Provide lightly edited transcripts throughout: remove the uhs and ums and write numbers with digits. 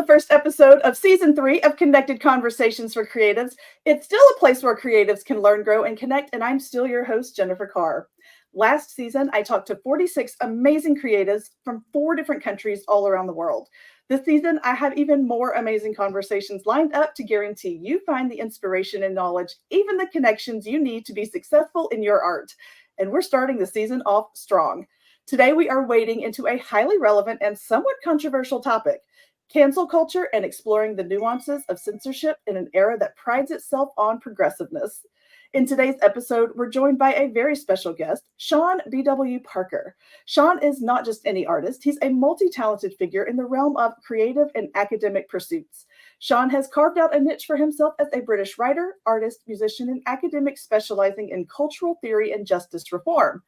the first episode of season 3 of Connected Conversations for Creatives. It's still a place where creatives can learn, grow, and connect, and I'm still your host, Jennifer Carr. Last season, I talked to 46 amazing creatives from 4 different countries all around the world. This season, I have even more amazing conversations lined up to guarantee you find the inspiration and knowledge, even the connections you need to be successful in your art. And we're starting the season off strong. Today, we are wading into a highly relevant and somewhat controversial topic: cancel culture and exploring the nuances of censorship in an era that prides itself on progressiveness. In today's episode, we're joined by a very special guest, Sean B.W. Parker. Sean is not just any artist, he's a multi-talented figure in the realm of creative and academic pursuits. Sean has carved out a niche for himself as a British writer, artist, musician, and academic specializing in cultural theory and justice reform.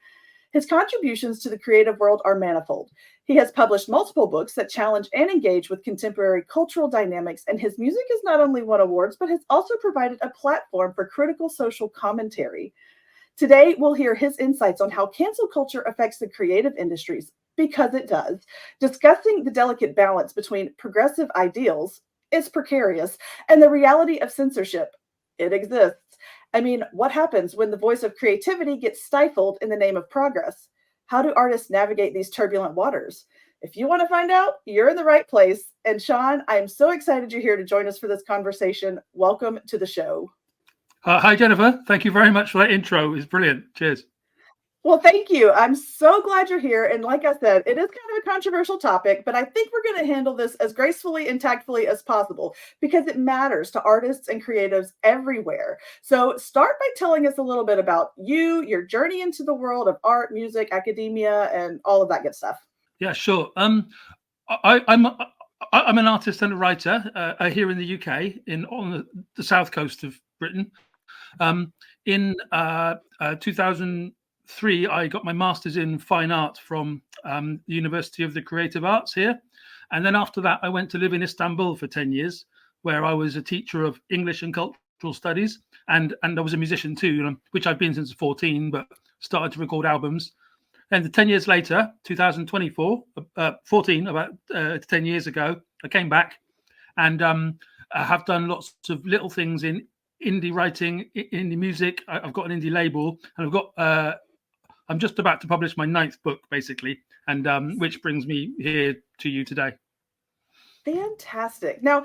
His contributions to the creative world are manifold. He has published multiple books that challenge and engage with contemporary cultural dynamics, and his music has not only won awards, but has also provided a platform for critical social commentary. Today, we'll hear his insights on how cancel culture affects the creative industries, because it does, discussing the delicate balance between progressive ideals, it's precarious, and the reality of censorship, it exists. I mean, what happens when the voice of creativity gets stifled in the name of progress? How do artists navigate these turbulent waters? If you want to find out, you're in the right place. And Sean, I am so excited you're here to join us for this conversation. Welcome to the show. Hi, Jennifer. Thank you very much for that intro. It's brilliant. Cheers. Well, thank you. I'm so glad you're here. And like I said, it is kind of a controversial topic, but I think we're going to handle this as gracefully and tactfully as possible because it matters to artists and creatives everywhere. So start by telling us a little bit about you, your journey into the world of art, music, academia, and all of that good stuff. Yeah, sure. I'm an artist and a writer here in the UK, on the south coast of Britain. In 2003, I got my master's in fine art from the University of the Creative Arts here. And then after that, I went to live in Istanbul for 10 years, where I was a teacher of English and cultural studies. And I was a musician too, which I've been since 14, but started to record albums. And 10 years later, 14, about 10 years ago, I came back and I have done lots of little things in indie writing, indie music. I've got an indie label, and I'm just about to publish my 9th book, basically, and which brings me here to you today. Fantastic. Now,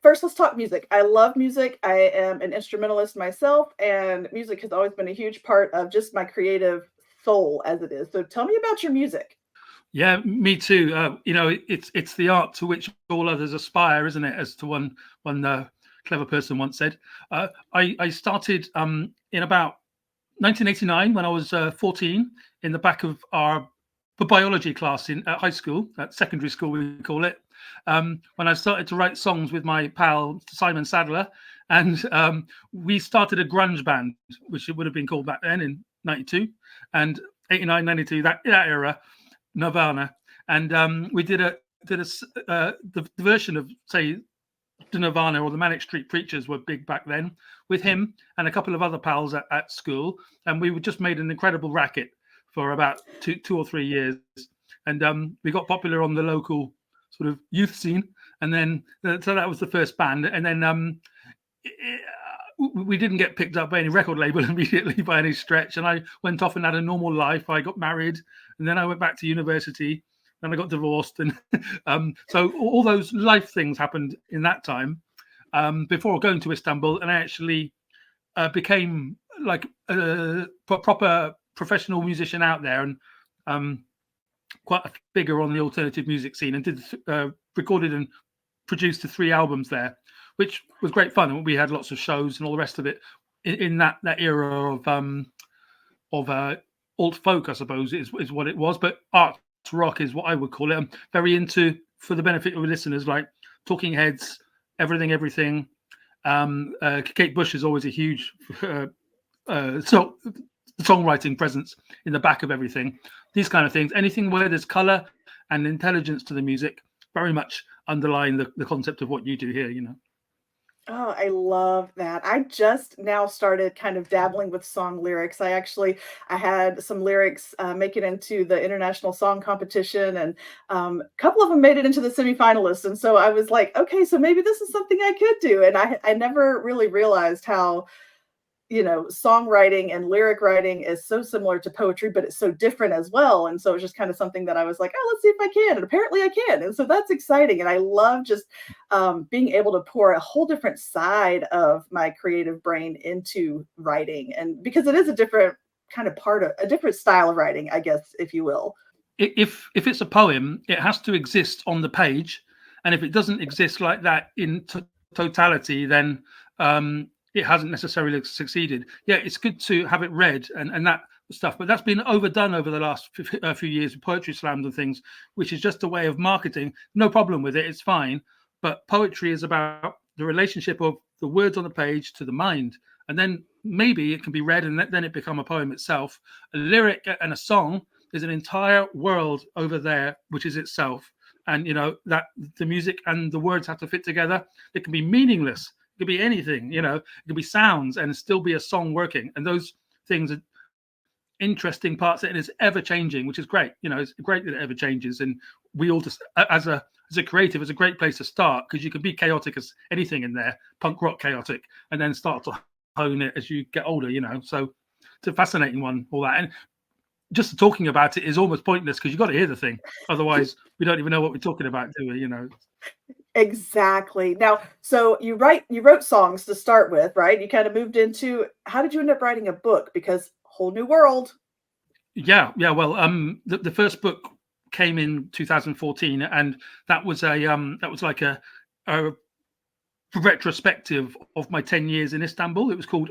first, let's talk music. I love music. I am an instrumentalist myself, and music has always been a huge part of just my creative soul as it is. So tell me about your music. Yeah, me too. It's the art to which all others aspire, isn't it? As to one clever person once said. I started in about 1989 when I was 14 in the back of our biology class at high school, at secondary school we call it, when I started to write songs with my pal Simon Sadler, and we started a grunge band, which it would have been called back then in 92 and 89, 92, that era, Nirvana, and we did the version of, say, the Nirvana or the Manic Street Preachers were big back then, with him and a couple of other pals at school, and we just made an incredible racket for about two or 3 years, and we got popular on the local sort of youth scene, and then so that was the first band, and then we didn't get picked up by any record label immediately by any stretch, and I went off and had a normal life. I got married, and then I went back to university, and I got divorced, and so all those life things happened in that time before going to Istanbul, and I actually became like a proper professional musician out there, and quite a figure on the alternative music scene, and did recorded and produced 3 albums there, which was great fun. And we had lots of shows and all the rest of it in that era of alt folk, I suppose, is what it was. But art rock is what I would call it. I'm very into, for the benefit of listeners, like Talking Heads, Everything. Kate Bush is always a huge songwriting presence in the back of everything. These kind of things, anything where there's color and intelligence to the music, very much underlying the concept of what you do here. Oh, I love that. I just now started kind of dabbling with song lyrics. I had some lyrics make it into the international song competition, and a couple of them made it into the semifinalists. And so I was like, okay, so maybe this is something I could do. And I never really realized how, songwriting and lyric writing is so similar to poetry, but it's so different as well. And so it's just kind of something that I was like, oh, let's see if I can. And apparently I can. And so that's exciting. And I love just being able to pour a whole different side of my creative brain into writing. And because it is a different kind of part of a different style of writing, I guess, if you will. If it's a poem, it has to exist on the page, and if it doesn't exist like that in totality, then it hasn't necessarily succeeded. Yeah, it's good to have it read and that stuff, but that's been overdone over the last few years with poetry slams and things, which is just a way of marketing. No problem with it; it's fine. But poetry is about the relationship of the words on the page to the mind, and then maybe it can be read, and then it become a poem itself. A lyric and a song is an entire world over there, which is itself. And that the music and the words have to fit together. It can be meaningless. It could be anything. It could be sounds and still be a song working. And those things are interesting parts. And it's ever changing, which is great. It's great that it ever changes. And we all just, as a creative, it's a great place to start, because you can be chaotic as anything in there, punk rock chaotic, and then start to hone it as you get older. So it's a fascinating one, all that. And just talking about it is almost pointless, because you've got to hear the thing. Otherwise, we don't even know what we're talking about, do we? Exactly. Now, so you wrote songs to start with, right? You kind of moved into, how did you end up writing a book? Because whole new world. Yeah. Well, the first book came in 2014, and that was like a retrospective of my 10 years in Istanbul. It was called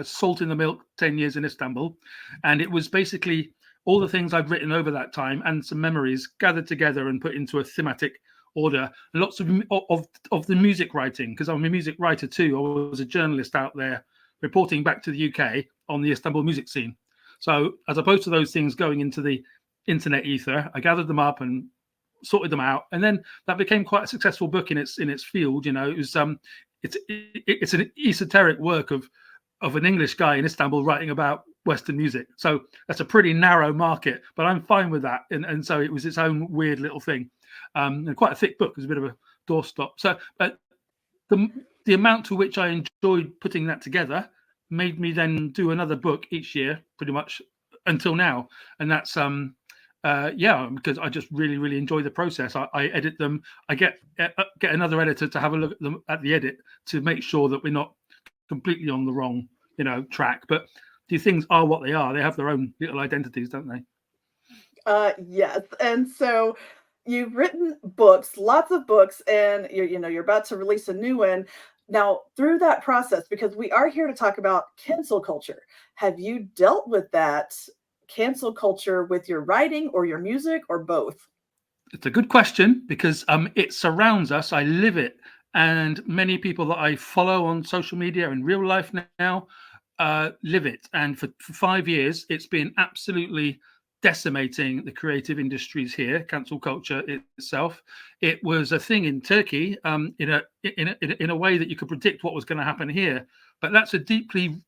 Salt in the Milk, 10 Years in Istanbul. And it was basically all the things I've written over that time and some memories gathered together and put into a thematic order. Lots of the music writing, because I'm a music writer too. I was a journalist out there reporting back to the UK on the Istanbul music scene. So as opposed to those things going into the internet ether, I gathered them up and sorted them out, and then that became quite a successful book in its field. It was it's an esoteric work of an English guy in Istanbul writing about Western music. So that's a pretty narrow market, but I'm fine with that. And so it was its own weird little thing, and quite a thick book. It was a bit of a doorstop. So, but the amount to which I enjoyed putting that together made me then do another book each year, pretty much until now, and that's because I just really, really enjoy the process. I edit them. I get another editor to have a look at them at the edit to make sure that we're not completely on the wrong, track. But these things are what they are. They have their own little identities, don't they? Yes. And so you've written books, lots of books, and you're about to release a new one. Now, through that process, because we are here to talk about cancel culture, have you dealt with that cancel culture with your writing or your music or both? It's a good question, because it surrounds us. I live it, and many people that I follow on social media and real life now live it. And for 5 years, it's been absolutely decimating the creative industries here. Cancel culture itself. It was a thing in Turkey, in a way that you could predict what was going to happen here. But that's a deeply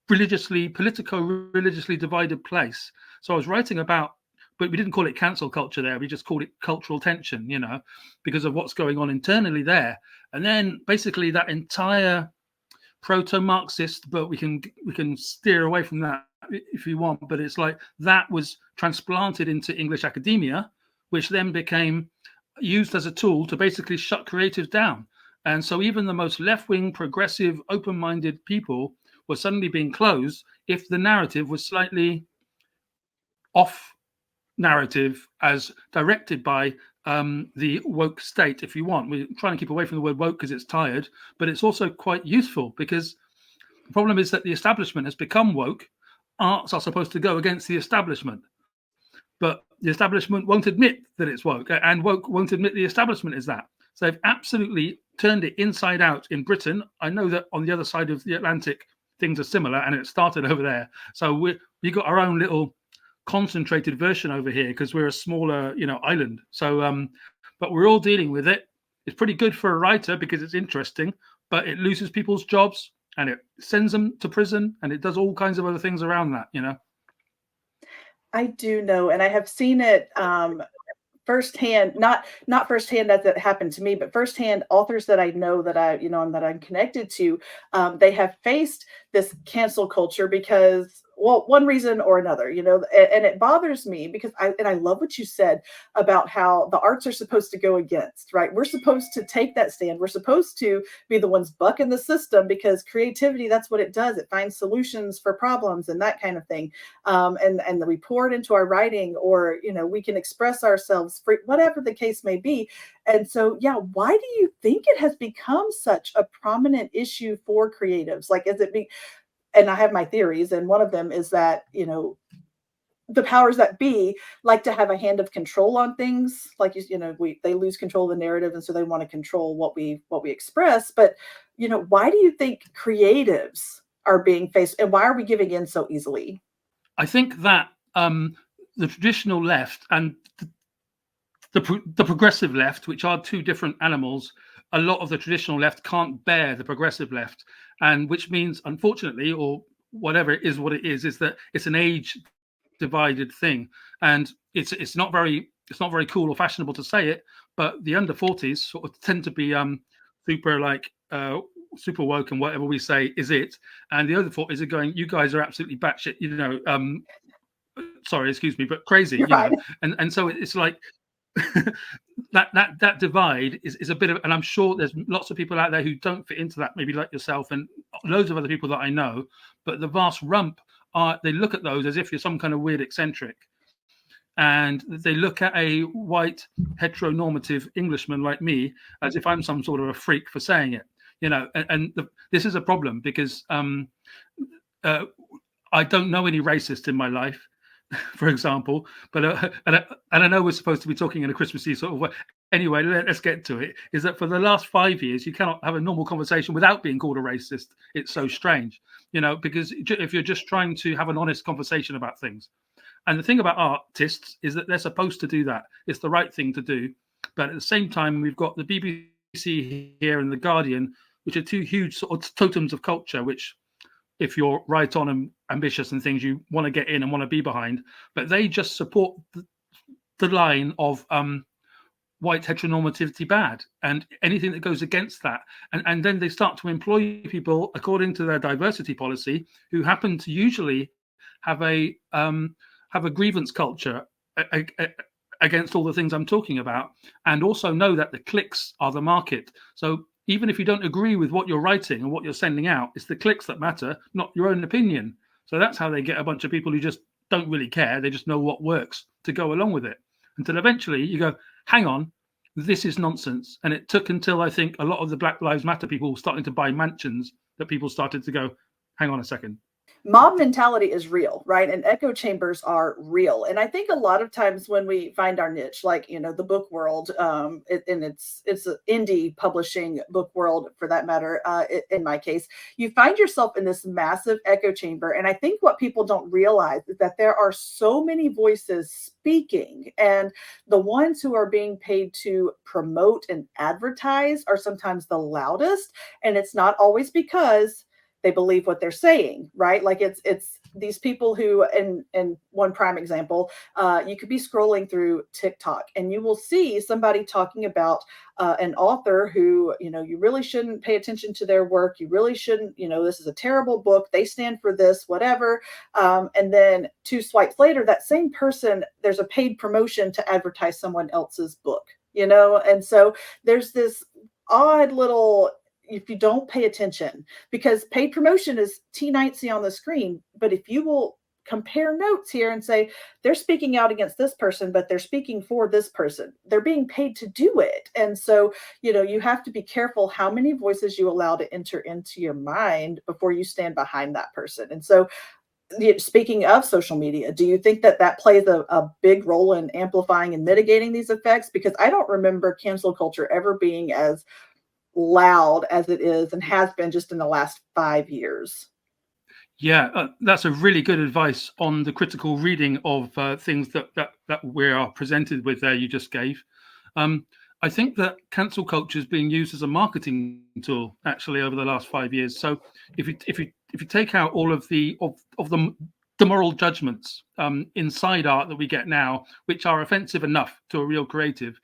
religiously divided place. So I was writing about, but we didn't call it cancel culture there. We just called it cultural tension, because of what's going on internally there. And then basically that entire proto-Marxist, but we can steer away from that if you want. But it's like that was transplanted into English academia, which then became used as a tool to basically shut creatives down. And so even the most left-wing, progressive, open-minded people were suddenly being closed if the narrative was slightly off narrative as directed by the woke state, if you want. We're trying to keep away from the word woke because it's tired, but it's also quite useful, because the problem is that the establishment has become woke. Arts are supposed to go against the establishment, but the establishment won't admit that it's woke, and woke won't admit the establishment is that. So they've absolutely turned it inside out in Britain. I know that on the other side of the Atlantic, things are similar, and it started over there. So we got our own little concentrated version over here because we're a smaller, island. So, but we're all dealing with it. It's pretty good for a writer because it's interesting, but it loses people's jobs and it sends them to prison and it does all kinds of other things around that, you know. I do know, and I have seen it firsthand, not firsthand as it happened to me, but firsthand authors that I know that and that I'm connected to, they have faced this cancel culture because, well, one reason or another, and it bothers me because I love what you said about how the arts are supposed to go against, right? We're supposed to take that stand. We're supposed to be the ones bucking the system because creativity, that's what it does. It finds solutions for problems and that kind of thing. And we pour it into our writing, or we can express ourselves for whatever the case may be. And so, yeah, why do you think it has become such a prominent issue for creatives? Like, and I have my theories, and one of them is that the powers that be like to have a hand of control on things. Like, they lose control of the narrative, and so they want to control what we express. But why do you think creatives are being faced, and why are we giving in so easily? I think that the traditional left and the progressive left, which are two different animals, a lot of the traditional left can't bear the progressive left, and which means, unfortunately, or whatever it is, what it is that it's an age divided thing, and it's not very cool or fashionable to say it, but the under 40s sort of tend to be super super woke, and whatever we say is it, and the other 40s are going, you guys are absolutely batshit, sorry, excuse me, but crazy, You're fine. and so it's like that divide is a bit of, and I'm sure there's lots of people out there who don't fit into that, maybe like yourself and loads of other people that I know, but the vast rump they look at those as if you're some kind of weird eccentric, and they look at a white heteronormative Englishman like me as if I'm some sort of a freak for saying it, this is a problem because I don't know any racist in my life, for example, but and I know we're supposed to be talking in a Christmassy sort of way. Anyway, let's get to it. Is that for the last 5 years you cannot have a normal conversation without being called a racist? It's so strange, because if you're just trying to have an honest conversation about things, and the thing about artists is that they're supposed to do that. It's the right thing to do, but at the same time, we've got the BBC here and the Guardian, which are two huge sort of totems of culture, which, if you're right on and ambitious and things, you want to get in and want to be behind, but they just support the line of white heteronormativity bad, and anything that goes against that, and then they start to employ people according to their diversity policy, who happen to usually have a grievance culture against all the things I'm talking about, and also know that the clicks are the market. So even if you don't agree with what you're writing and what you're sending out, it's the clicks that matter, not your own opinion. So that's how they get a bunch of people who just don't really care. They just know what works to go along with it, until eventually you go, hang on, this is nonsense. And it took until, I think, a lot of the Black Lives Matter people starting to buy mansions that people started to go, hang on a second. Mob mentality is real, right? And echo chambers are real. And I think a lot of times when we find our niche, like the book world, and it's an indie publishing book world for that matter. In my case, you find yourself in this massive echo chamber. And I think what people don't realize is that there are so many voices speaking, and the ones who are being paid to promote and advertise are sometimes the loudest. And it's not always because they believe what they're saying, right? Like it's these people who, and one prime example, you could be scrolling through TikTok and you will see somebody talking about an author who, you really shouldn't pay attention to their work. You really shouldn't, this is a terrible book. They stand for this, whatever. And then 2 swipes later, that same person, there's a paid promotion to advertise someone else's book, And so there's this odd little, if you don't pay attention, because paid promotion is T90 on the screen. But if you will compare notes here and say, they're speaking out against this person, but they're speaking for this person, they're being paid to do it. And so, you have to be careful how many voices you allow to enter into your mind before you stand behind that person. And so, speaking of social media, do you think that plays a big role in amplifying and mitigating these effects? Because I don't remember cancel culture ever being as loud as it is and has been just in the last 5 years. Yeah, that's a really good advice on the critical reading of things that we are presented with there you just gave. I think that cancel culture is being used as a marketing tool actually over the last 5 years. So if you take out all of the moral judgments inside art that we get now, which are offensive enough to a real creative,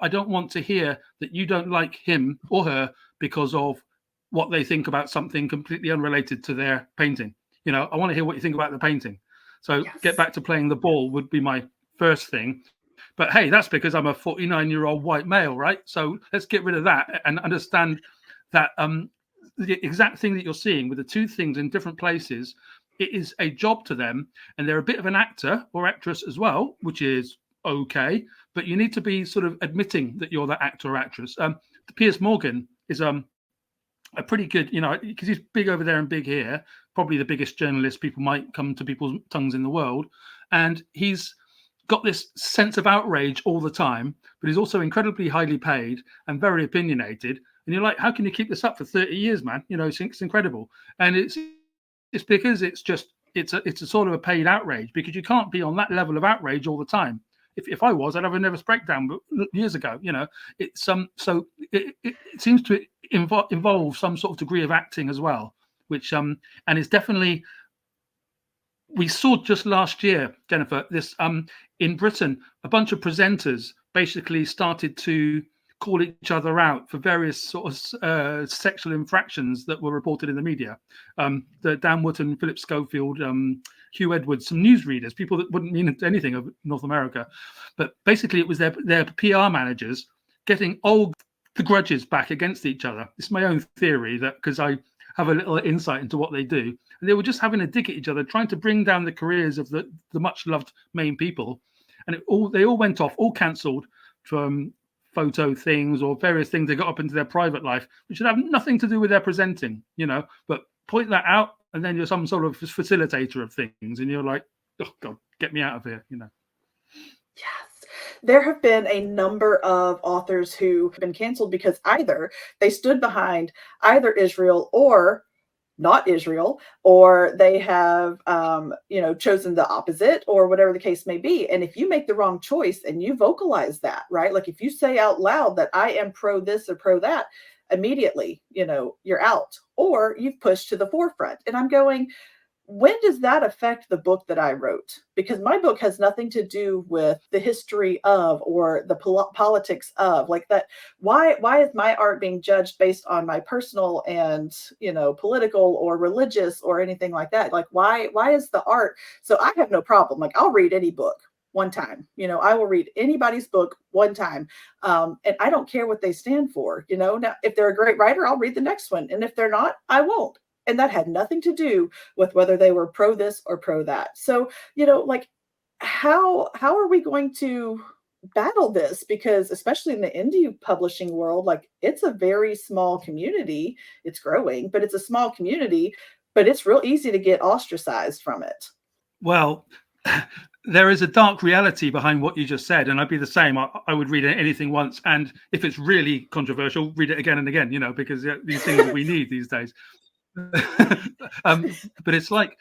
I don't want to hear that you don't like him or her because of what they think about something completely unrelated to their painting. I want to hear what you think about the painting. So Yes. get back to playing the ball would be my first thing. But hey, that's because I'm a 49-year-old white male, right? So let's get rid of that and understand that the exact thing that you're seeing with the two things in different places, it is a job to them, and they're a bit of an actor or actress as well, which is okay. But you need to be sort of admitting that you're that actor or actress. Piers Morgan is a pretty good, because he's big over there and big here, probably the biggest journalist people might come to people's tongues in the world, and he's got this sense of outrage all the time, but he's also incredibly highly paid and very opinionated. And you're like, how can you keep this up for 30 years, man? It's incredible. And it's because it's a sort of a paid outrage, because you can't be on that level of outrage all the time. If I was, I'd have a nervous breakdown years ago. It's so it seems to involve some sort of degree of acting as well, which and it's definitely. We saw just last year, Jennifer, this in Britain, a bunch of presenters basically started to call each other out for various sort of sexual infractions that were reported in the media. The Dan Wootton, Philip Schofield, Hugh Edwards, some newsreaders, people that wouldn't mean anything of North America. But basically it was their PR managers getting old grudges back against each other. It's my own theory, that because I have a little insight into what they do. And they were just having a dig at each other, trying to bring down the careers of the much loved main people. And they all went off, all cancelled from photo things or various things they got up into their private life, which should have nothing to do with their presenting, but point that out, and then you're some sort of facilitator of things, and you're like, oh God, get me out of here, Yes. There have been a number of authors who have been canceled because either they stood behind either Israel or not Israel, or they have, chosen the opposite, or whatever the case may be. And if you make the wrong choice and you vocalize that, right? Like if you say out loud that I am pro this or pro that, immediately, you're out, or you've pushed to the forefront. And I'm going, when does that affect the book that I wrote? Because my book has nothing to do with the history of or the politics of, like that. Why is my art being judged based on my personal and political or religious or anything like that? Like why is the art? So I have no problem. Like I'll read any book one time. I will read anybody's book one time, and I don't care what they stand for. Now if they're a great writer, I'll read the next one, and if they're not, I won't. And that had nothing to do with whether they were pro this or pro that. So, like how are we going to battle this? Because especially in the indie publishing world, like it's a very small community. It's growing, but it's a small community, but it's real easy to get ostracized from it. Well, there is a dark reality behind what you just said, and I'd be the same. I would read anything once, and if it's really controversial, read it again and again, because these things we need these days. But it's like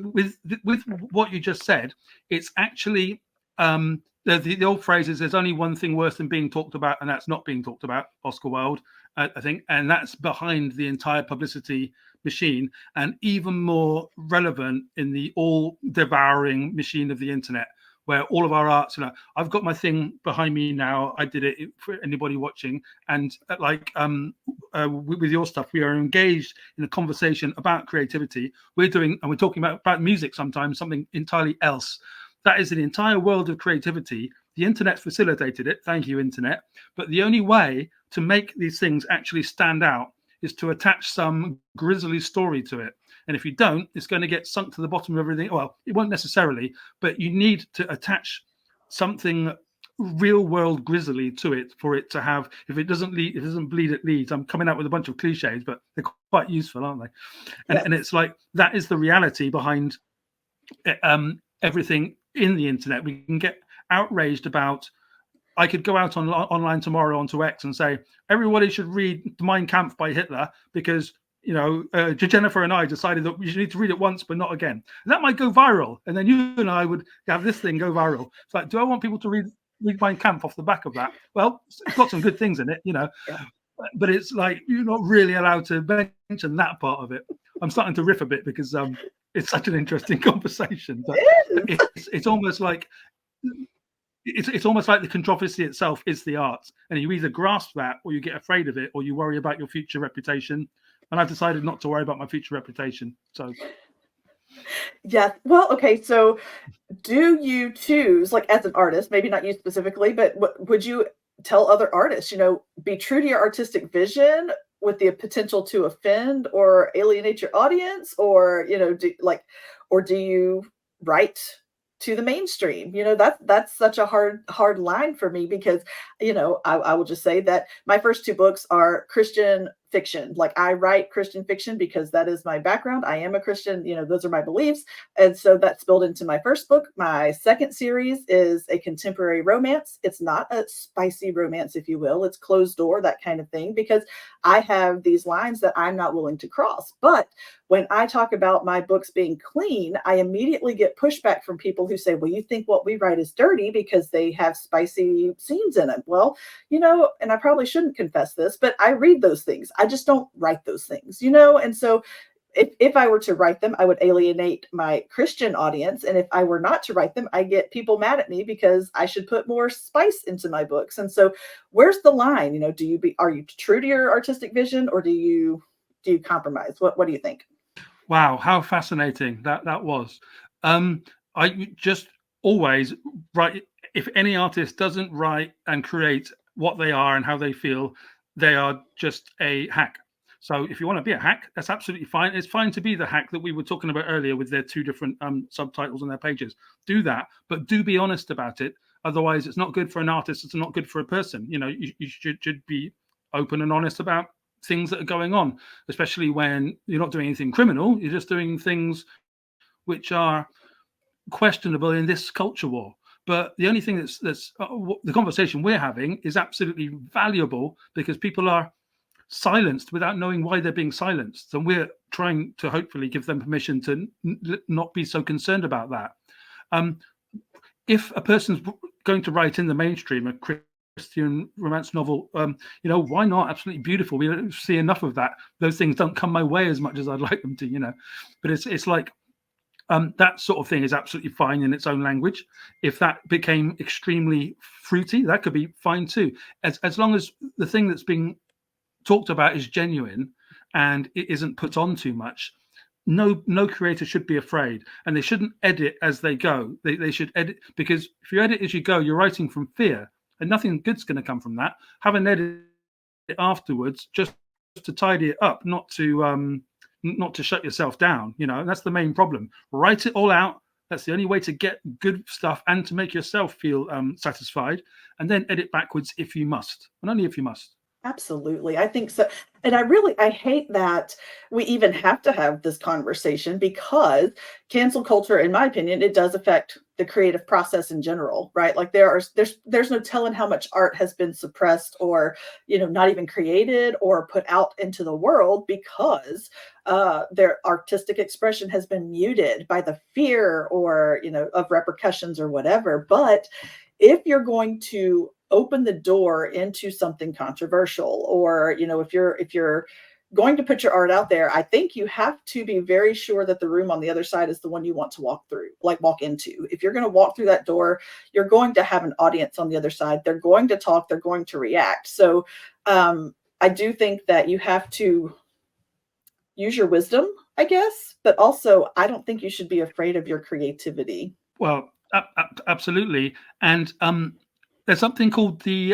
with what you just said, it's actually the old phrase is there's only one thing worse than being talked about, and that's not being talked about. Oscar Wilde, I think, and that's behind the entire publicity machine, and even more relevant in the all-devouring machine of the internet, where all of our arts, I've got my thing behind me now. I did it for anybody watching, and with your stuff, we are engaged in a conversation about creativity. We're talking about music sometimes, something entirely else. That is an entire world of creativity. The internet facilitated it. Thank you, internet. But the only way to make these things actually stand out is to attach some grisly story to it. And if you don't, it's going to get sunk to the bottom of everything. Well, it won't necessarily, but you need to attach something real world grisly to it for it to have. If it doesn't bleed, it leads. I'm coming out with a bunch of cliches, but they're quite useful, aren't they? And it's like that is the reality behind everything in the internet. We can get outraged about. I could go out online tomorrow onto X and say everybody should read Mein Kampf by Hitler because Jennifer and I decided that we need to read it once but not again. And that might go viral, and then you and I would have this thing go viral. It's like, do I want people to read Mein Kampf off the back of that. Well, it's got some good things in it, Yeah. but it's like you're not really allowed to mention that part of it. I'm starting to riff a bit because it's such an interesting conversation, but It is. it's almost like it's almost like the controversy itself is the art, and you either grasp that or you get afraid of it, or you worry about your future reputation. And I've decided not to worry about my future reputation. So Yeah. Well, okay. So do you choose, like as an artist, maybe not you specifically, but would you tell other artists, be true to your artistic vision with the potential to offend or alienate your audience, or or do you write to the mainstream? That's such a hard line for me because I will just say that my first two books are Christian fiction. Like, I write Christian fiction because that is my background. I am a Christian, those are my beliefs. And so that's spilled into my first book. My second series is a contemporary romance. It's not a spicy romance, if you will. It's closed door, that kind of thing, because I have these lines that I'm not willing to cross. But when I talk about my books being clean, I immediately get pushback from people who say, well, you think what we write is dirty because they have spicy scenes in it. Well, and I probably shouldn't confess this, but I read those things. I just don't write those things, And so if I were to write them, I would alienate my Christian audience. And if I were not to write them, I get people mad at me because I should put more spice into my books. And so where's the line? Are you true to your artistic vision, or do you compromise? What do you think? wow, how fascinating that was. I just always write. If any artist doesn't write and create what they are and how they feel, they are just a hack. So if you want to be a hack, that's absolutely fine. It's fine to be the hack that we were talking about earlier with their two different subtitles on their pages. Do that, but do be honest about it. Otherwise, it's not good for an artist. It's not good for a person. You should be open and honest about things that are going on, especially when you're not doing anything criminal. You're just doing things which are questionable in this culture war. But the only thing that's the conversation we're having is absolutely valuable because people are silenced without knowing why they're being silenced, and we're trying to hopefully give them permission to not be so concerned about that. If a person's going to write in the mainstream a Christian romance novel, why not? Absolutely beautiful. We don't see enough of that. Those things don't come my way as much as I'd like them to, but it's like that sort of thing is absolutely fine in its own language. If that became extremely fruity, that could be fine too, as long as the thing that's being talked about is genuine and it isn't put on too much. No creator should be afraid, and they shouldn't edit as they go. They should edit, because if you edit as you go, you're writing from fear, and nothing good's going to come from that. Have an edit afterwards, just to tidy it up, not to shut yourself down. And that's the main problem. Write it all out. That's the only way to get good stuff and to make yourself feel satisfied, and then edit backwards if you must, and only if you must. Absolutely. I think so. And I hate that we even have to have this conversation, because cancel culture, in my opinion, it does affect the creative process in general, right? Like, there's no telling how much art has been suppressed, or, not even created or put out into the world because their artistic expression has been muted by the fear or, of repercussions or whatever. But if you're going to open the door into something controversial, or if you're going to put your art out there, I think you have to be very sure that the room on the other side is the one you want to walk into. If you're going to walk through that door, you're going to have an audience on the other side. They're going to talk, they're going to react. So I do think that you have to use your wisdom, I guess, but also I don't think you should be afraid of your creativity. Well, absolutely. And there's something called the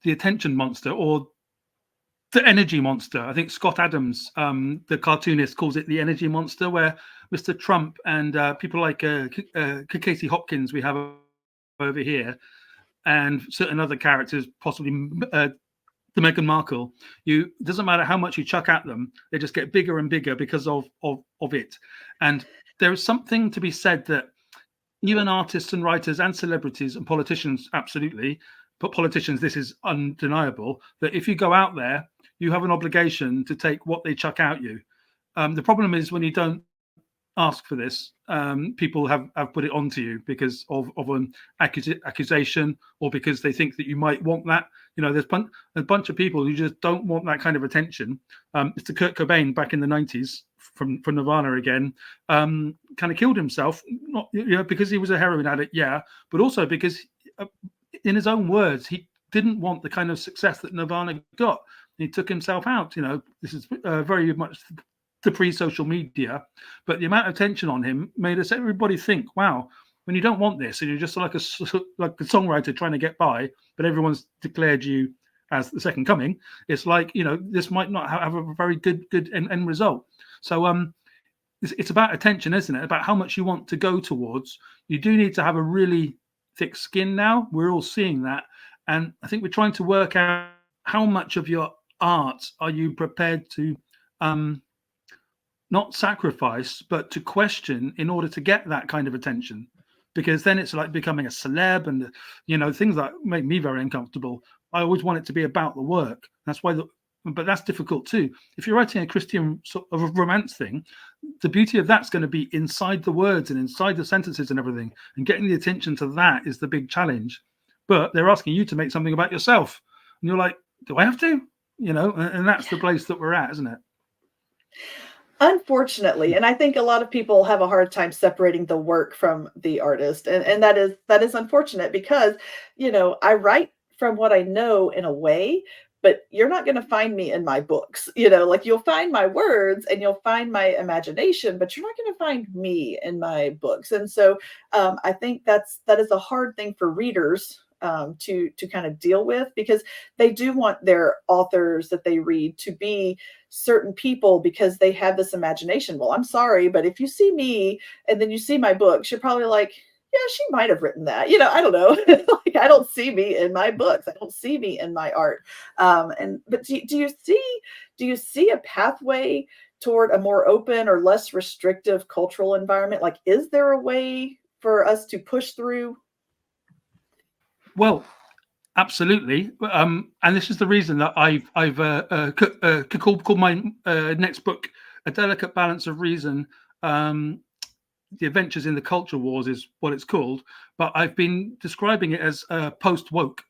attention monster, or the energy monster. I think Scott Adams, the cartoonist, calls it the energy monster, where Mr. Trump and people like Casey Hopkins we have over here, and certain other characters, possibly the Meghan Markle, it doesn't matter how much you chuck at them, they just get bigger and bigger because of it. And there is something to be said that even artists and writers and celebrities and politicians, absolutely, but politicians, this is undeniable, that if you go out there, you have an obligation to take what they chuck at you. The problem is when you don't ask for this, people have put it onto you because of an accusation, or because they think that you might want that. There's a bunch of people who just don't want that kind of attention. Mr. Kurt Cobain back in the 90s from Nirvana again, kind of killed himself, not because he was a heroin addict, but also because, in his own words, he didn't want the kind of success that Nirvana got. He took himself out. This is very much the pre-social media, but the amount of attention on him made everybody think, wow, when you don't want this and you're just like a songwriter trying to get by, but everyone's declared you as the second coming, it's like, this might not have a very good end result. So it's about attention, isn't it? About how much you want to go towards. You do need to have a really thick skin now. We're all seeing that. And I think we're trying to work out how much of your art are you prepared to not sacrifice, but to question in order to get that kind of attention. Because then it's like becoming a celeb, and things that make me very uncomfortable. I always want it to be about the work. That's why but that's difficult too. If you're writing a Christian sort of romance thing, the beauty of that's going to be inside the words and inside the sentences and everything, and getting the attention to that is the big challenge. But they're asking you to make something about yourself, and you're like, do I have to? And that's the place that we're at, isn't it? Unfortunately, and I think a lot of people have a hard time separating the work from the artist, and that is unfortunate, because I write from what I know in a way, but you're not going to find me in my books. Like, you'll find my words and you'll find my imagination, but you're not going to find me in my books. And so I think that is a hard thing for readers to kind of deal with, because they do want their authors that they read to be certain people, because they have this imagination. Well, I'm sorry, but if you see me and then you see my books, you're probably like, yeah, she might have written that. I don't know. Like, I don't see me in my books. I don't see me in my art. But do you see a pathway toward a more open or less restrictive cultural environment? Like, is there a way for us to push through? Well, absolutely. And this is the reason that I've called my next book "A Delicate Balance of Reason." The Adventures in the Culture Wars is what it's called, but I've been describing it as post-woke,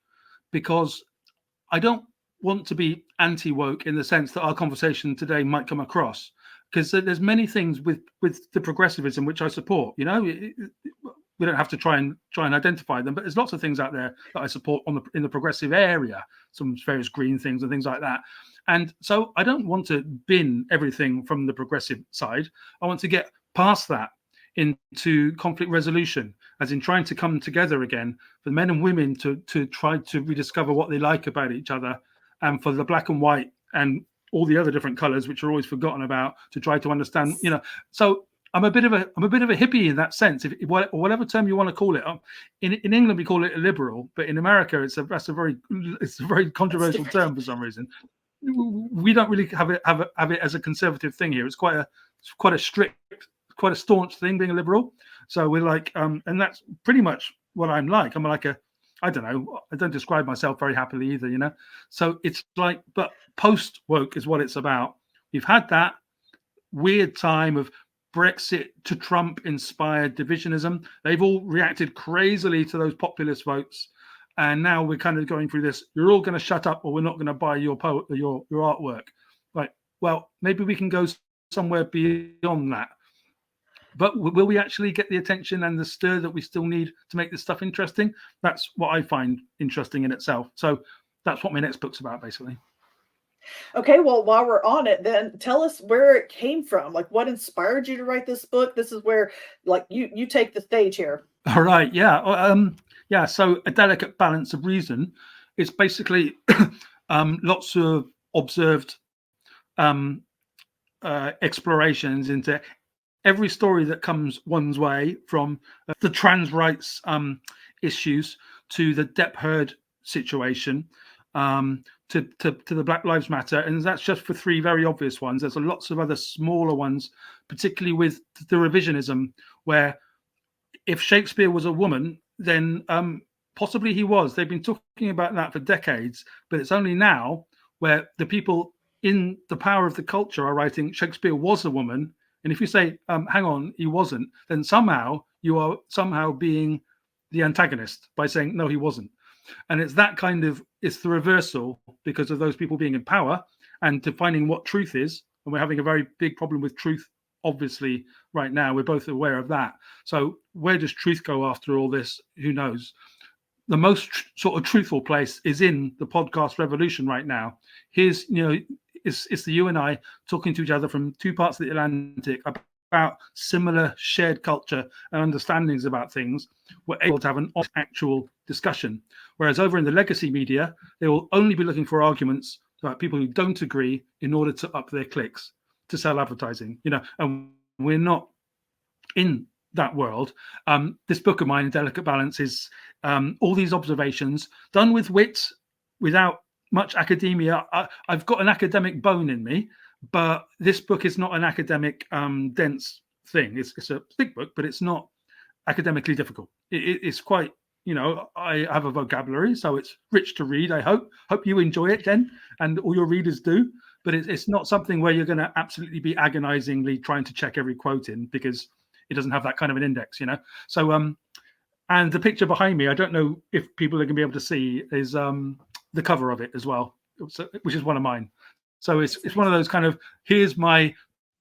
because I don't want to be anti-woke in the sense that our conversation today might come across, because there's many things with the progressivism which I support. We don't have to try and identify them, but there's lots of things out there that I support in the progressive area, some various green things and things like that. And so I don't want to bin everything from the progressive side. I want to get past that into conflict resolution, as in trying to come together again, for men and women to try to rediscover what they like about each other, and for the black and white and all the other different colors which are always forgotten about, to try to understand. So I'm a bit of a hippie in that sense, if whatever term you want to call it. In England we call it a liberal, but in America it's a very controversial term for some reason. We don't really have it as a conservative thing here. It's quite a strict, quite a staunch thing, being a liberal. So we're like, and that's pretty much what I'm like. I'm like I don't know, I don't describe myself very happily either, So it's like, but post woke is what it's about. We've had that weird time of Brexit to Trump inspired divisionism. They've all reacted crazily to those populist votes. And now we're kind of going through this, you're all going to shut up or we're not going to buy your artwork. Like, well, maybe we can go somewhere beyond that. But will we actually get the attention and the stir that we still need to make this stuff interesting? That's what I find interesting in itself. So that's what my next book's about, basically. Okay, well, while we're on it, then tell us where it came from. Like, what inspired you to write this book? This is where, like, you take the stage here. All right, yeah. So A Delicate Balance of Reason is basically lots of observed explorations into every story that comes one's way, from the trans rights issues to the Depp Heard situation, to the Black Lives Matter. And that's just for three very obvious ones. There's lots of other smaller ones, particularly with the revisionism, where if Shakespeare was a woman, then possibly he was. They've been talking about that for decades, but it's only now where the people in the power of the culture are writing Shakespeare was a woman And if you say, hang on, he wasn't, then somehow you are somehow being the antagonist by saying, no, he wasn't. And it's that kind of, it's the reversal because of those people being in power and defining what truth is. And we're having a very big problem with truth, obviously, right now. We're both aware of that. So where does truth go after all this? Who knows? The most sort of truthful place is in the podcast revolution right now. Here's, it's the you and I talking to each other from two parts of the Atlantic about similar shared culture and understandings about things. We're able to have an actual discussion. Whereas over in the legacy media, they will only be looking for arguments about people who don't agree in order to up their clicks, to sell advertising, and we're not in that world. This book of mine, Delicate Balance, is all these observations done with wit, without much academia. I've got an academic bone in me, but this book is not an academic dense thing. It's a thick book, but it's not academically difficult. It's quite, I have a vocabulary, so it's rich to read. I hope you enjoy it, Jen, and all your readers do. But it's not something where you're going to absolutely be agonizingly trying to check every quote in, because it doesn't have that kind of an index, So, and the picture behind me, I don't know if people are going to be able to see, is the cover of it as well, which is one of mine. So it's one of those kind of, here's my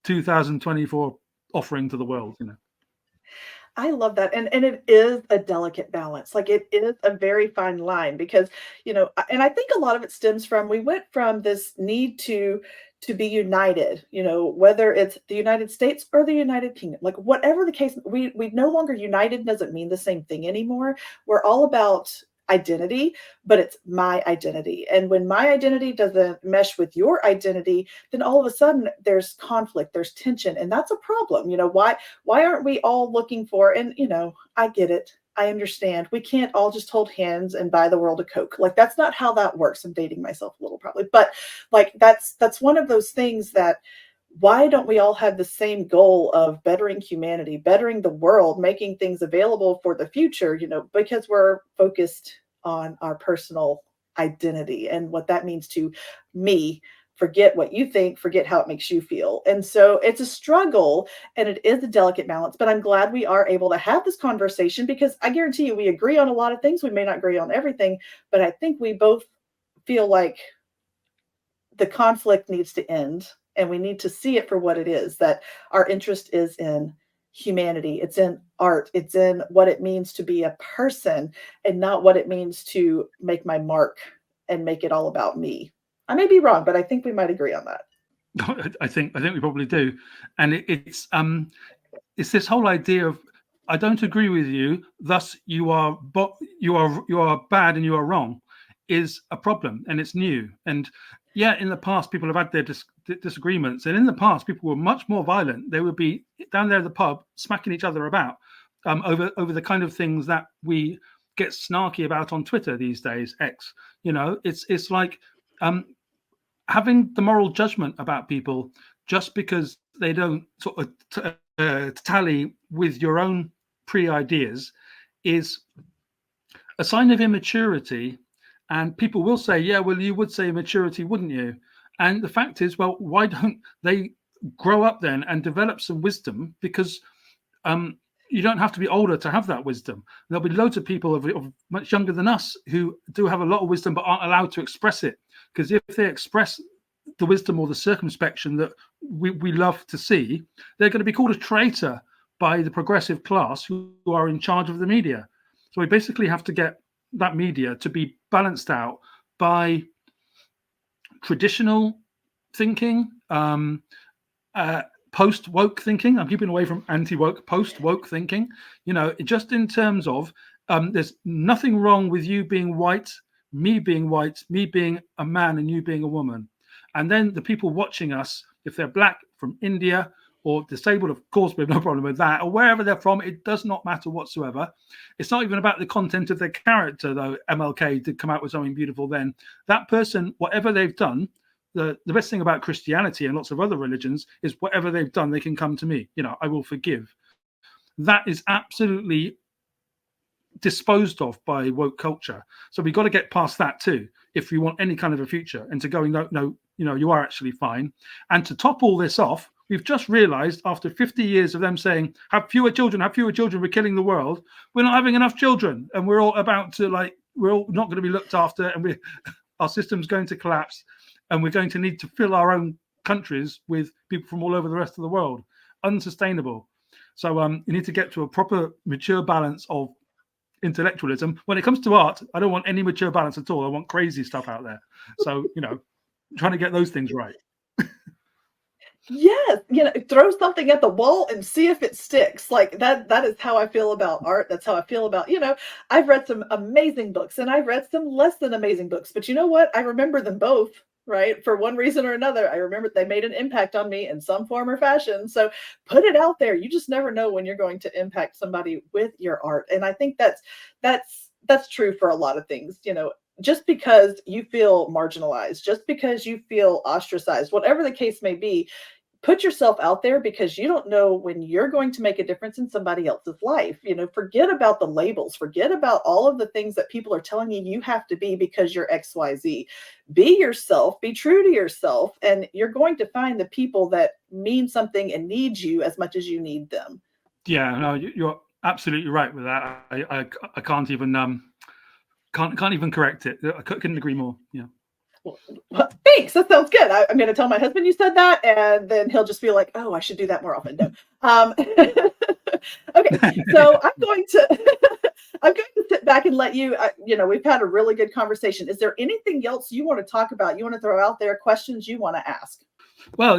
2024 offering to the world, I love that. And it is a delicate balance. Like, it is a very fine line because, and I think a lot of it stems from, we went from this need to be united, whether it's the United States or the United Kingdom, like whatever the case, we no longer united doesn't mean the same thing anymore. We're all about identity, but it's my identity. And when my identity doesn't mesh with your identity, then all of a sudden there's conflict, there's tension, and that's a problem. Why aren't we all looking for, and I get it. I understand. We can't all just hold hands and buy the world a Coke. Like, that's not how that works. I'm dating myself a little probably, but like, that's one of those things that, why don't we all have the same goal of bettering humanity, bettering the world, making things available for the future, because we're focused on our personal identity and what that means to me. Forget what you think, forget how it makes you feel. And so it's a struggle and it is a delicate balance, but I'm glad we are able to have this conversation, because I guarantee you we agree on a lot of things. We may not agree on everything, but I think we both feel like the conflict needs to end. And we need to see it for what it is, that our interest is in humanity. It's in art. It's in what it means to be a person, and not what it means to make my mark and make it all about me. I may be wrong, but I think we might agree on that. I think we probably do. And it's this whole idea of, I don't agree with you, thus you are bad and you are wrong, is a problem, and it's new. And yeah, in the past, people have had their disagreements, and in the past, people were much more violent. They would be down there at the pub, smacking each other about over the kind of things that we get snarky about on Twitter these days. X, it's like having the moral judgment about people just because they don't sort of tally with your own pre-ideas is a sign of immaturity. And people will say, yeah, well, you would say maturity, wouldn't you? And the fact is, well, why don't they grow up then and develop some wisdom? Because you don't have to be older to have that wisdom. There'll be loads of people of much younger than us who do have a lot of wisdom but aren't allowed to express it. Because if they express the wisdom or the circumspection that we love to see, they're going to be called a traitor by the progressive class who are in charge of the media. So we basically have to get that media to be balanced out by traditional thinking, post-woke thinking. I'm keeping away from anti-woke, post-woke thinking, just in terms of there's nothing wrong with you being white, me being a man, and you being a woman. And then the people watching us, if they're black, from India, or disabled, of course, we have no problem with that, or wherever they're from, it does not matter whatsoever. It's not even about the content of their character, though MLK did come out with something beautiful then. That person, whatever they've done, the best thing about Christianity and lots of other religions is whatever they've done, they can come to me. I will forgive. That is absolutely disposed of by woke culture. So we've got to get past that too, if we want any kind of a future, and to go, no, you are actually fine. And to top all this off, we've just realized after 50 years of them saying, have fewer children, we're killing the world. We're not having enough children. And we're all about to we're all not going to be looked after, and our system's going to collapse, and we're going to need to fill our own countries with people from all over the rest of the world. Unsustainable. So you need to get to a proper mature balance of intellectualism. When it comes to art, I don't want any mature balance at all. I want crazy stuff out there. So, trying to get those things right. Yes, throw something at the wall and see if it sticks. Like that is how I feel about art. That's how I feel about, I've read some amazing books and I've read some less than amazing books, but you know what? I remember them both, right? For one reason or another. I remember they made an impact on me in some form or fashion. So put it out there. You just never know when you're going to impact somebody with your art. And I think that's true for a lot of things, just because you feel marginalized, just because you feel ostracized, whatever the case may be, put yourself out there because you don't know when you're going to make a difference in somebody else's life. Forget about the labels, forget about all of the things that people are telling you have to be because you're XYZ. Be yourself, be true to yourself, and you're going to find the people that mean something and need you as much as you need them. Yeah, no, you're absolutely right with that. I can't even can't even correct it. I couldn't agree more. Yeah. Well, thanks. That sounds good. I'm going to tell my husband you said that, and then he'll just be like, "Oh, I should do that more often." No. Okay, so I'm going to sit back and let you. We've had a really good conversation. Is there anything else you want to talk about? You want to throw out there questions you want to ask? Well,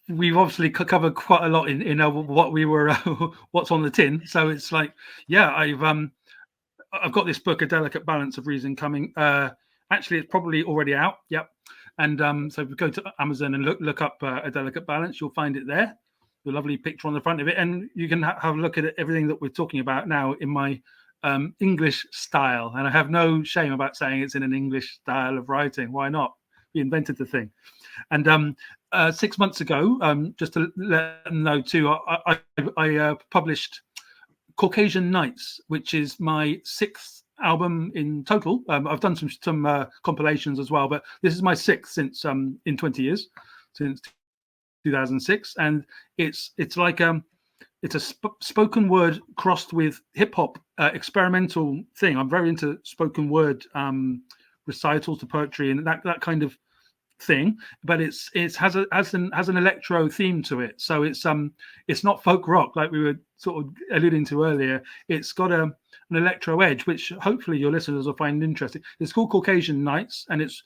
we've obviously covered quite a lot in what we were what's on the tin. So it's like, yeah, I've got this book, A Delicate Balance of Reason, coming. Actually, it's probably already out. Yep. And so if you go to Amazon and look up A Delicate Balance, you'll find it there. The lovely picture on the front of it. And you can have a look at everything that we're talking about now in my English style. And I have no shame about saying it's in an English style of writing. Why not? We invented the thing. And 6 months ago, just to let them know too, I published Caucasian Nights, which is my 6th album in total. I've done some compilations as well, but this is my 6th since in 20 years, since 2006, and it's like it's a spoken word crossed with hip hop experimental thing. I'm very into spoken word recitals to poetry and that kind of thing, but it has an electro theme to it. So it's not folk rock like we were sort of alluding to earlier. It's got an electro edge, which hopefully your listeners will find interesting. It's called Caucasian Nights, and it's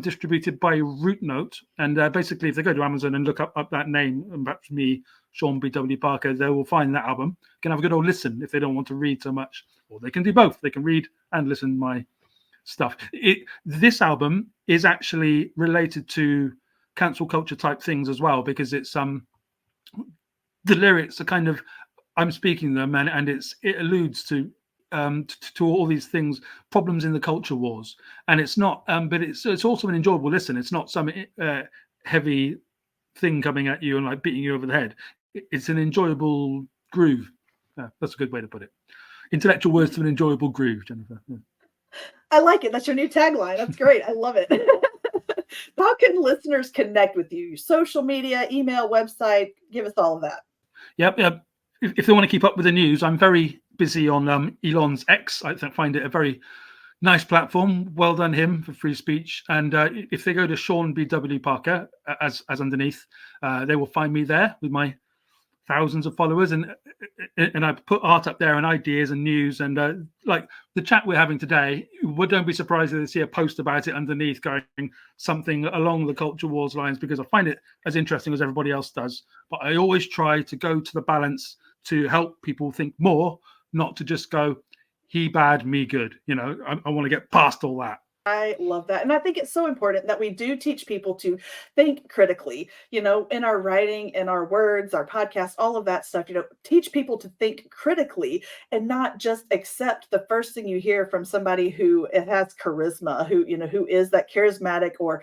distributed by Root Note. And basically, if they go to Amazon and look up that name, and perhaps me, Sean B.W. Parker, they will find that album. Can have a good old listen if they don't want to read so much, or they can do both. They can read and listen to my stuff. This album is actually related to cancel culture type things as well, because it's the lyrics are kind of, I'm speaking them, and it alludes to all these things, problems in the culture wars, and it's not but it's also an enjoyable listen. It's not some heavy thing coming at you and like beating you over the head. It's an enjoyable groove. That's a good way to put it. Intellectual words to an enjoyable groove, Jennifer. Yeah. I like it. That's your new tagline. That's great. I love it. How can listeners connect with you? Social media, email, website? Give us all of that. Yep. If they want to keep up with the news, I'm very busy on Elon's X. I find it a very nice platform. Well done him for free speech. And if they go to Sean B.W. Parker as underneath, they will find me there with my thousands of followers, and I put art up there and ideas and news, and like the chat we're having today. Don't be surprised if they see a post about it underneath going something along the culture wars lines, because I find it as interesting as everybody else does. But I always try to go to the balance to help people think more, not to just go he bad, me good. I want to get past all that. I love that. And I think it's so important that we do teach people to think critically, in our writing, in our words, our podcasts, all of that stuff, teach people to think critically and not just accept the first thing you hear from somebody who has charisma, who is that charismatic or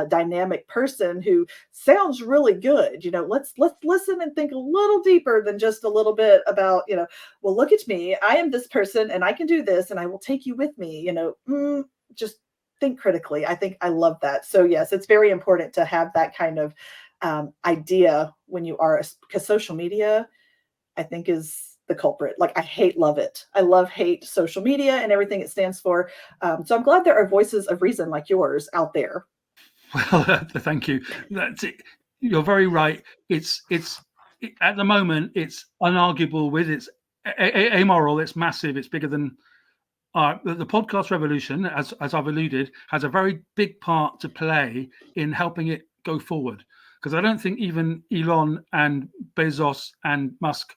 dynamic person who sounds really good. Let's listen and think a little deeper than just a little bit about, well, look at me. I am this person and I can do this and I will take you with me, just think critically. I think I love that. So yes, it's very important to have that kind of idea when you are, because social media, I think, is the culprit. Like, I love it. I love, hate social media and everything it stands for. So I'm glad there are voices of reason like yours out there. Well, thank you. That's it. You're very right. It's at the moment it's unarguable with it's amoral. It's massive. It's bigger than the podcast revolution, as I've alluded, has a very big part to play in helping it go forward. Because I don't think even Elon and Bezos and Musk,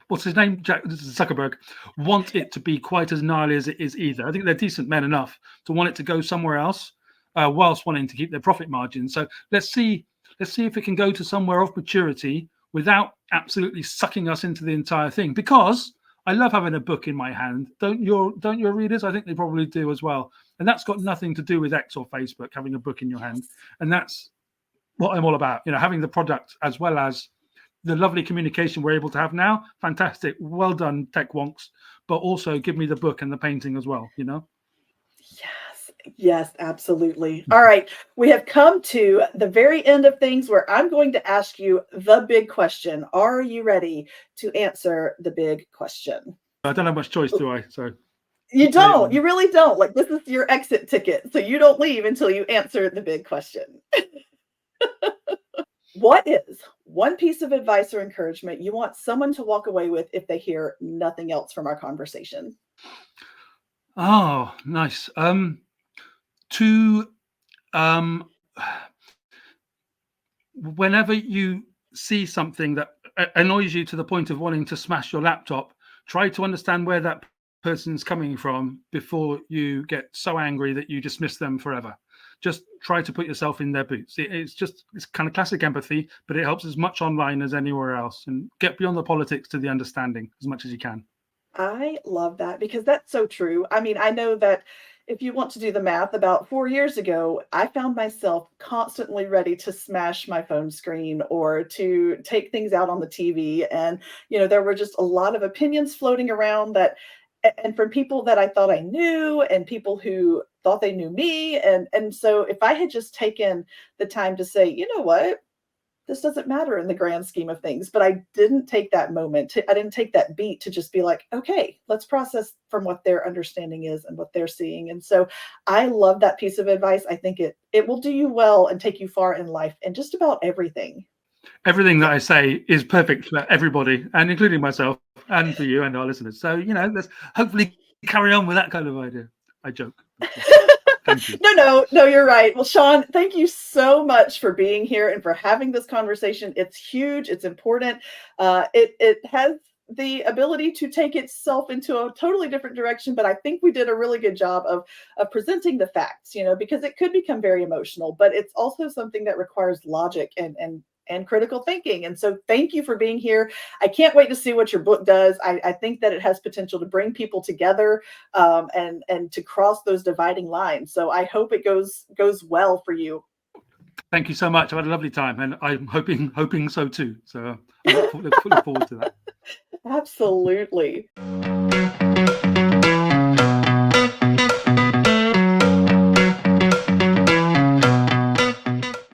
what's his name, Jack Zuckerberg, want it to be quite as gnarly as it is either. I think they're decent men enough to want it to go somewhere else, whilst wanting to keep their profit margin. So let's see if it can go to somewhere of maturity without absolutely sucking us into the entire thing. Because I love having a book in my hand. Don't your readers? I think they probably do as well. And that's got nothing to do with X or Facebook, having a book in your hand. And that's what I'm all about. Having the product as well as the lovely communication we're able to have now. Fantastic. Well done, tech wonks. But also give me the book and the painting as well, Yes, absolutely. All right. We have come to the very end of things where I'm going to ask you the big question. Are you ready to answer the big question? I don't have much choice, do I? So you don't. You really don't. Like, this is your exit ticket. So you don't leave until you answer the big question. What is one piece of advice or encouragement you want someone to walk away with if they hear nothing else from our conversation? Oh, nice. Whenever you see something that annoys you to the point of wanting to smash your laptop, try to understand where that person's coming from before you get so angry that you dismiss them forever. Just try to put yourself in their boots. It's kind of classic empathy, but it helps as much online as anywhere else. And get beyond the politics to the understanding as much as you can. I love that, because that's so true. I mean, I know that if you want to do the math, about 4 years ago, I found myself constantly ready to smash my phone screen or to take things out on the TV. And, there were just a lot of opinions floating around and from people that I thought I knew and people who thought they knew me. And so if I had just taken the time to say, you know what? This doesn't matter in the grand scheme of things. But I didn't take that moment. I didn't take that beat to just be like, okay, let's process from what their understanding is and what they're seeing. And so I love that piece of advice. I think it will do you well and take you far in life and just about everything. Everything that I say is perfect for everybody, and including myself, and for you and our listeners. So, let's hopefully carry on with that kind of idea. I joke. Thank you. No, you're right. Well, Sean, thank you so much for being here and for having this conversation. It's huge. It's important. It has the ability to take itself into a totally different direction, but I think we did a really good job of presenting the facts, because it could become very emotional, but it's also something that requires logic and critical thinking. And so thank you for being here. I can't wait to see what your book does. I think that it has potential to bring people together and to cross those dividing lines. So I hope it goes well for you. Thank you so much. I've had a lovely time, and I'm hoping so too. So I look forward to that. Absolutely.